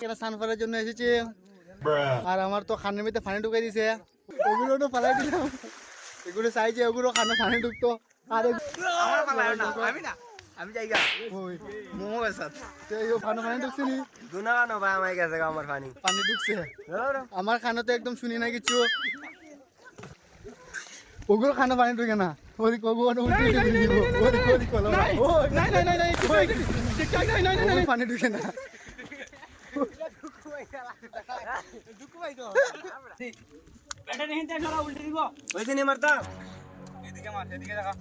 কেনা স্নান করার জন্য এসেছে আর আমার তো খানের মধ্যে পানি ঢুকাই দিছে ওগুলো তো পালাই দিলাম এগুলো চাইছে ওগুলো খানে পানি ঢুকতো আর আমি না আমি জায়গা মোমো বেসাত পানি ঢুকছে নি গুনা না ভাই আমার কাছে আমার পানি পানি ঢুকছে আমার খানা তো একদম শুনি না কিছু ওগুলো খানা পানি ঢুকে না ওই ওগুলো উল্টে দিব ওই ওই কলম ও নাই নাই নাই নাই ঠিকঠাক নাই নাই নাই পানি ঢুকে না এটা নেই তে ধরা উল্টে দিব ওই দিনে মারতা এদিকে মার এদিকে দেখা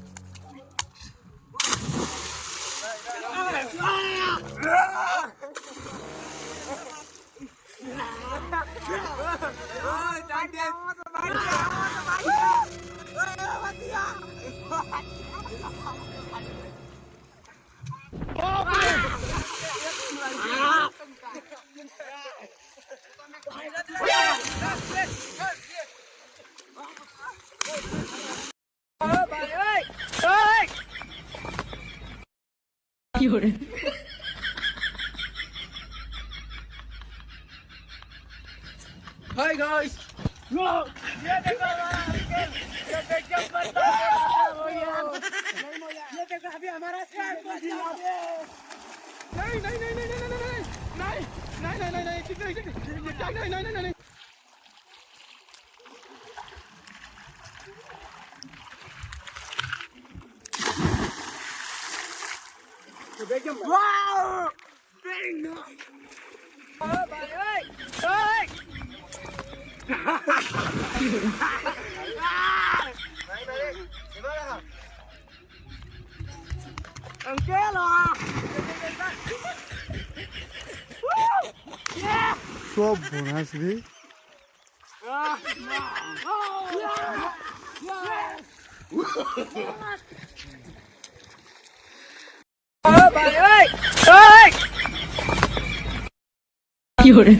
हाय गाइस ये देखो ये देखो अभी हमारा स्कैम कर दिया नहीं नहीं नहीं नहीं नहीं नहीं नहीं नहीं नहीं ठीक है नहीं नहीं नहीं नहीं वाओ वेरी नाइस ओ भाई ओए Angelo সব বোনাস রে কি করে